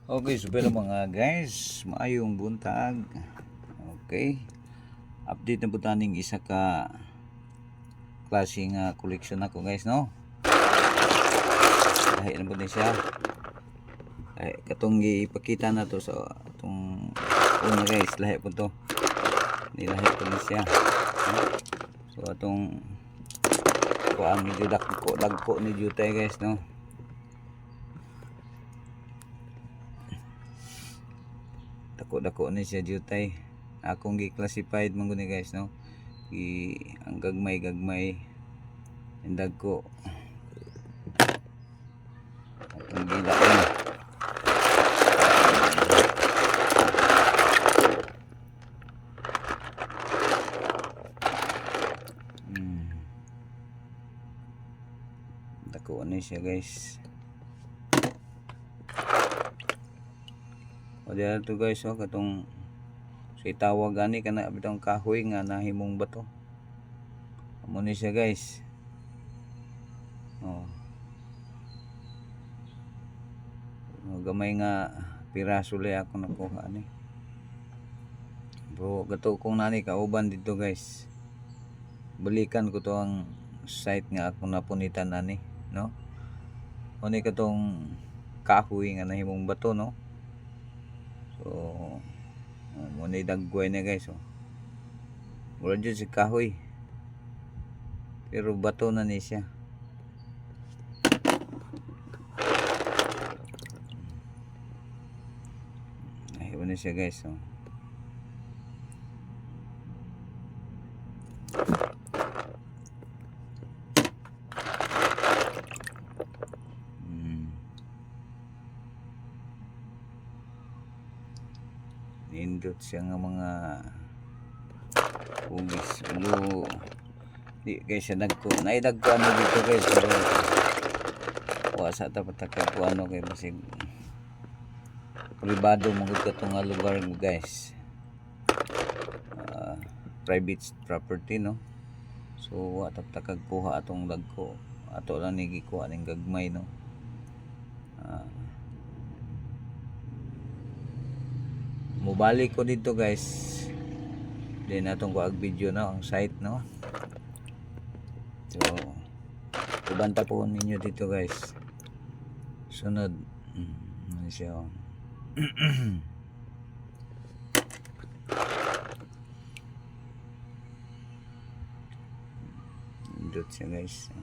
Okay, so pero mga guys, maayong buntag. Okay. Update na po taning isa ka klaseng collection ako guys, no? Lahi na po din siya. Katong ipakita na to sa itong una guys, lahi po to. Nilahi po din siya. So atong kuan medyo dagko ni jutay guys, no? Dako ni siya jutay. Akong gi-classified man guni guys, no? Ang gagmay ang dagko. Atong gilaon. Dako ni siya guys. O diyan to guys, katong sa itawag ani kana bitong kahoy nga nahimong bato. Amo ni siya guys. Gamay nga piraso lay ako nakuha ani. Bro, gato kong nani kauban dito guys. Balikan ko to ang site nga ako napunitan ani, no? Oni katong kahoy nga nahimong bato, no? So muna dagway na guys, wala dyan si kahoy pero bato na ni siya. Ayaw na siya guys, nindot siya nga mga hugis ulo di guys siya naidagko ano dito guys, pero wasa tapataka ko ano kay basig pribado mong katong lugar guys, private property, no? So wa tapataka kuha atong dagko, ato lang ni gikuha ning gagmay, no? Mubalik ko dito guys, din atong kuag video na ang site, no? So ibanta po ninyo dito guys. Sunod ano siya, dot siya guys.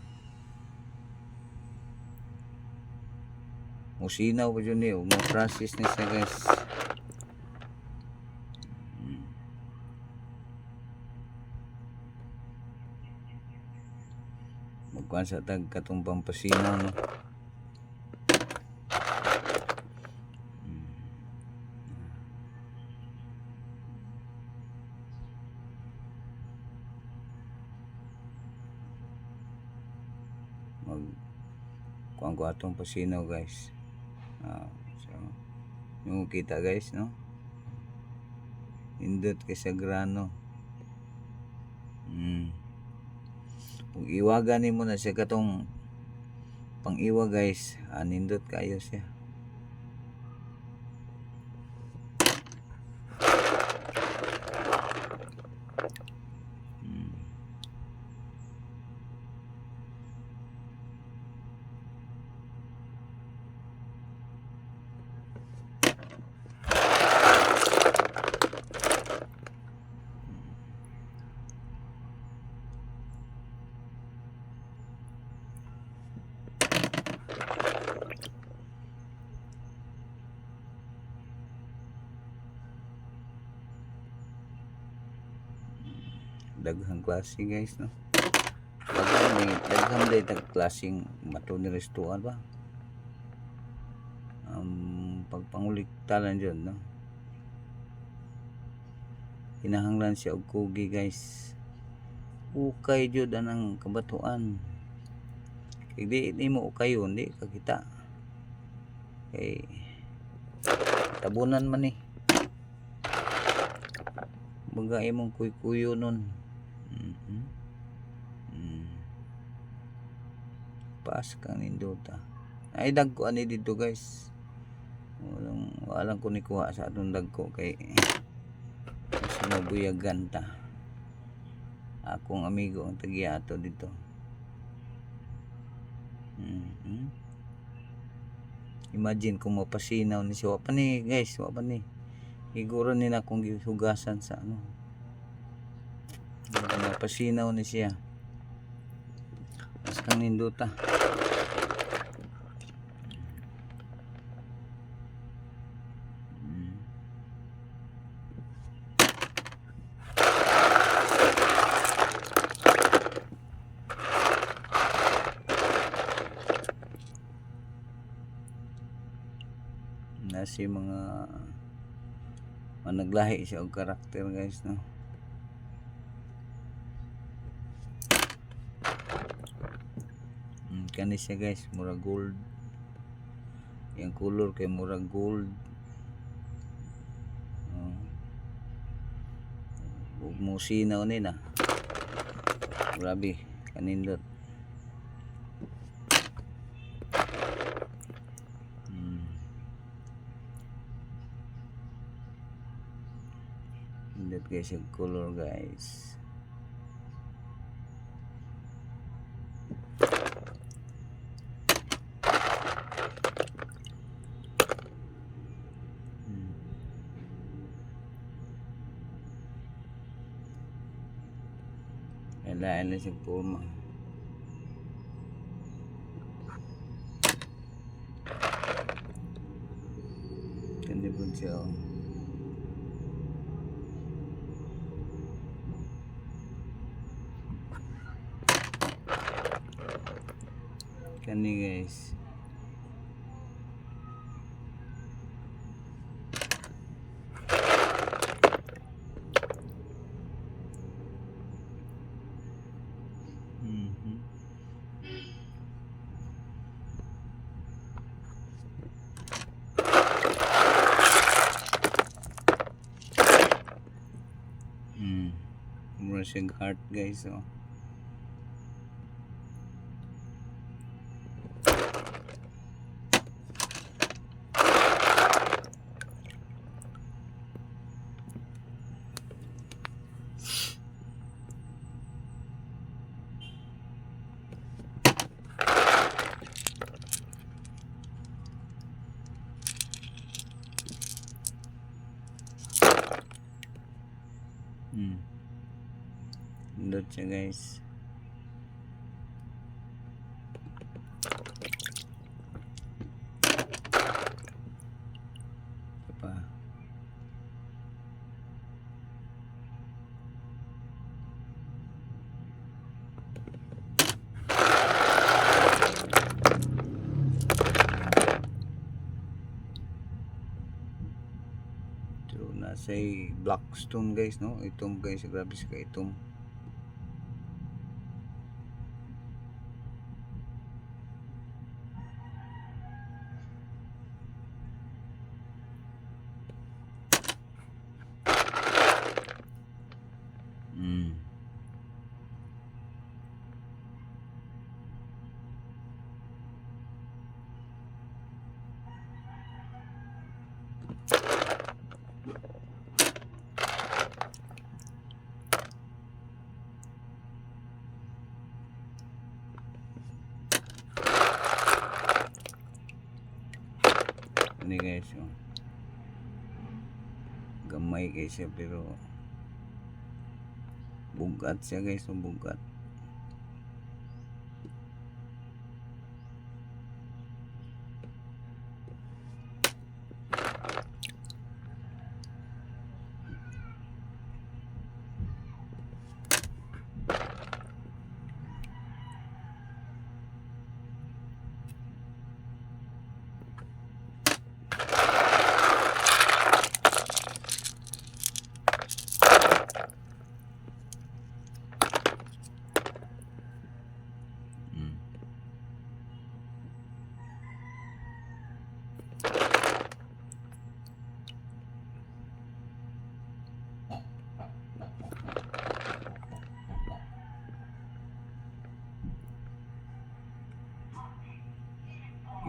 Musinaw po dyan mo process na siya guys. Magkuhan sa tag katong pampasinaw, no? Kuhan ko atong pasinaw guys. So yung kita guys, no? Indot kay sa grano. Kung iwaga ni mo na siya katong pang iwa guys, nindot kayo siya. Daghang klase guys, no? Daghang day tag klaseng mato ni restuan ba, pagpanguliktalan dyan, no? Hinahanglan siya og kugi guys, ukay jud anang kabatuan. Kay di mo ukayon di kakita kay tabunan man ni baga imong kuy-kuyo nun. Pas kang nindota ay dagko ani dito guys, walang Walang ko ni kuha sa atong dagko kay sinabuyagan ta. Akong amigo ang tagiato dito. Imagine kung mapasinaw ni siya. Wapa ni guys, wapa ni. Higuran ni na akong hugasan sa ano. Mapasinaw ni siya. Mas kang ninduta. Nasi mga managlahi siya og karakter guys, no. Kani siya guys, mura gold. Yang color kay mura gold. Ug musinaw ni na. Grabe, kanindot. That guys yung color guys. Lain na siyang forma. Kani po siya. Kani guys. Mura siyang heart guys, oh. Doon siya guys. Ito pa. Ito nasa black stone guys, no? Itom guys, grabe sa itom. Ini guys, oh. Gamay guys siya pero bugat siya guys, oh, bugat.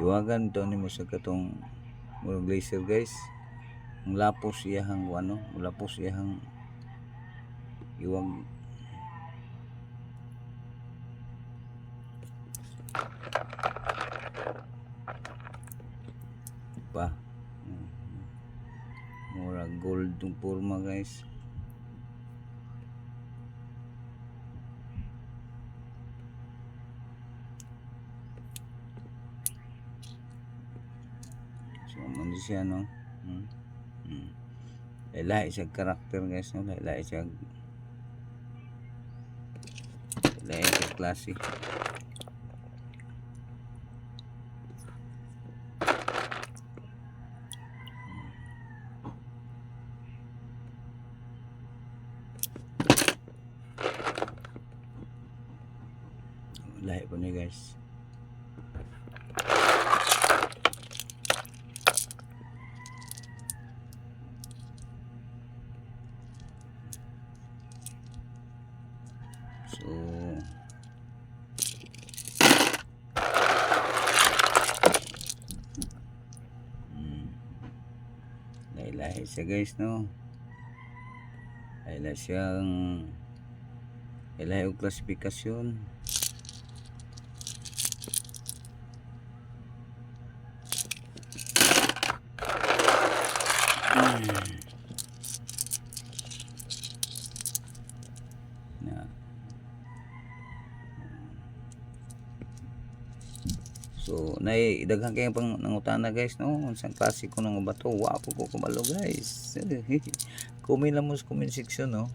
Iwagan to ni mo sa katong murag laser guys. Ang lapos iyahang ano, lapos iyahang iwag. Pa. Murag gold yung porma guys. So man siya no. Lahi siya karakter guys no, lahi siya klase. Lahi po niya guys. So lahi siya guys no. Lahi siyang lahi og klasifikasyon. So daghang kay pang nangutana guys no, unsang klase ko ng bato. Wapo ko kumalo guys. Comment lang mo sa comment section no.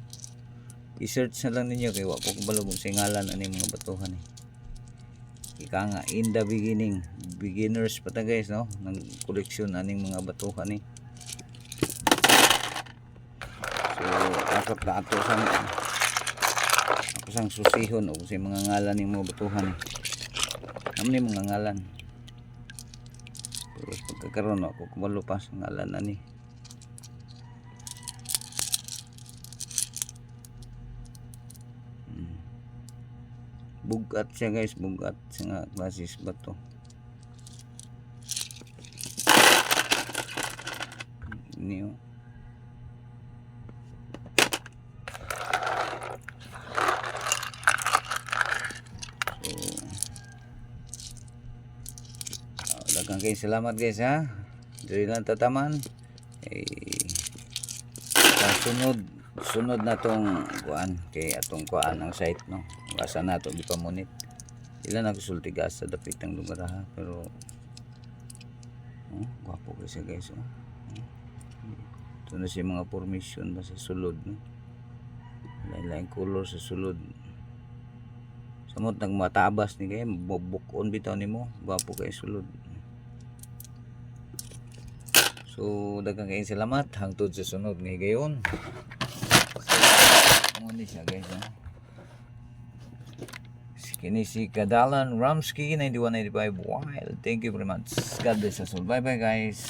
I-search na lang ninyo kay wapo ko kumalo kung singalan ani mga batuhan eh. Ika nga in the beginning, beginners pa ta guys no, nang koleksyon aning mga batuhan eh. So ako sang susihon og sa mga ngalan ning mga batuhan eh. Amni mga ngalan. Pero pagkakaroon ako kumalo pa sa ngalan ani. Bugat siya guys, bugat sa nga klases bato. Niyo. Daghang kay salamat guys ha. Diri lang tataman. Sunod na tong kuan kay atong kuan ang site no. Basa nato di pa munit. Ilan nagsulti gas sa dapit ng lugar ha, pero gwapo kasi guys oh. Ito na si mga formation ba sa sulod no. Lain-lain color sa sulod. Samot nagmatabas ni kay bubukon bitaw nimo, gwapo kay sulod. So daghang kay salamat hangtod sa sunod nga higayon. Ano siya guys no? Kini si Kadalan Ramsky 9185 Wild. Thank you very much. God bless us all. Bye bye guys.